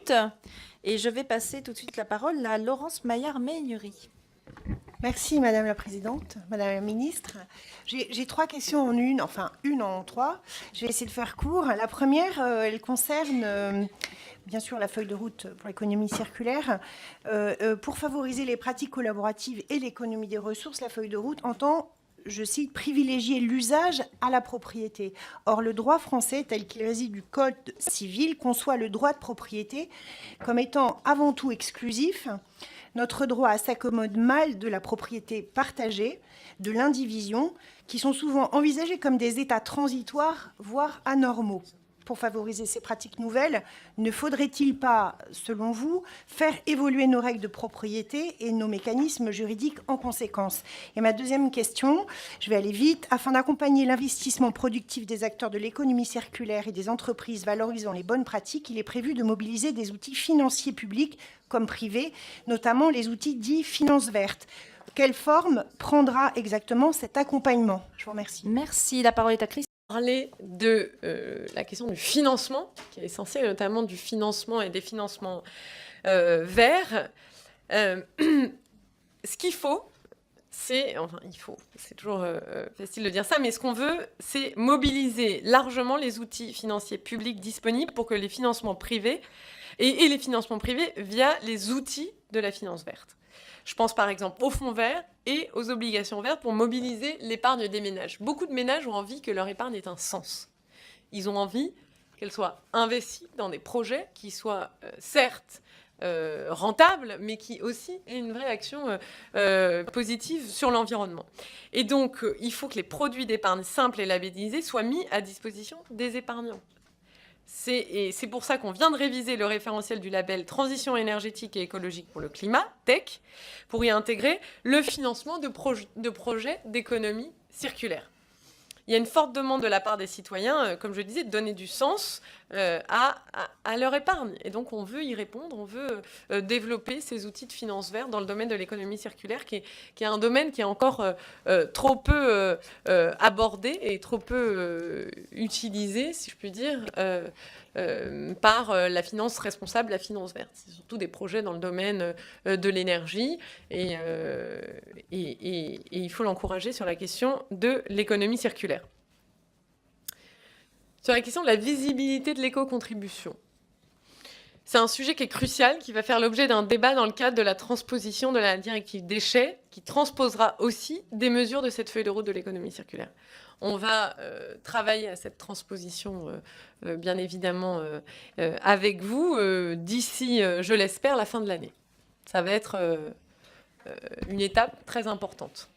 minutes. Et je vais passer tout de suite la parole à Laurence Maillard-Meignery. Merci Madame la Présidente, Madame la Ministre. J'ai 3 questions en une, enfin une en 3. Je vais essayer de faire court. La première, elle concerne bien sûr la feuille de route pour l'économie circulaire. Pour favoriser les pratiques collaboratives et l'économie des ressources, la feuille de route entend, je cite, privilégier l'usage à la propriété. Or, le droit français, tel qu'il réside du Code civil, conçoit le droit de propriété comme étant avant tout exclusif. Notre droit s'accommode mal de la propriété partagée, de l'indivision, qui sont souvent envisagées comme des états transitoires, voire anormaux. Pour favoriser ces pratiques nouvelles, ne faudrait-il pas, selon vous, faire évoluer nos règles de propriété et nos mécanismes juridiques en conséquence? Et ma deuxième question, je vais aller vite, afin d'accompagner l'investissement productif des acteurs de l'économie circulaire et des entreprises valorisant les bonnes pratiques, il est prévu de mobiliser des outils financiers publics comme privés, notamment les outils dits finances vertes. Quelle forme prendra exactement cet accompagnement? Je vous remercie. Merci. La parole est à Christine. Parler de la question du financement, qui est essentielle, notamment du financement et des financements verts. Ce qu'il faut, c'est toujours facile de dire ça, mais ce qu'on veut, c'est mobiliser largement les outils financiers publics disponibles pour que les financements privés et les financements privés via les outils de la finance verte. Je pense par exemple aux fonds verts et aux obligations vertes pour mobiliser l'épargne des ménages. Beaucoup de ménages ont envie que leur épargne ait un sens. Ils ont envie qu'elle soit investie dans des projets qui soient certes rentables, mais qui aussi aient une vraie action positive sur l'environnement. Et donc, il faut que les produits d'épargne simples et labellisés soient mis à disposition des épargnants. C'est pour ça qu'on vient de réviser le référentiel du label Transition énergétique et écologique pour le climat, TEC, pour y intégrer le financement de projets d'économie circulaire. Il y a une forte demande de la part des citoyens, comme je disais, de donner du sens à leur épargne. Et donc, on veut y répondre, on veut développer ces outils de finance verte dans le domaine de l'économie circulaire, qui est un domaine qui est encore trop peu abordé et trop peu utilisé, si je puis dire, par la finance responsable, la finance verte. C'est surtout des projets dans le domaine de l'énergie et il faut l'encourager sur la question de l'économie circulaire. Sur la question de la visibilité de l'éco-contribution. C'est un sujet qui est crucial, qui va faire l'objet d'un débat dans le cadre de la transposition de la directive déchets, qui transposera aussi des mesures de cette feuille de route de l'économie circulaire. On va travailler à cette transposition, bien évidemment, avec vous, d'ici, je l'espère, la fin de l'année. Ça va être une étape très importante.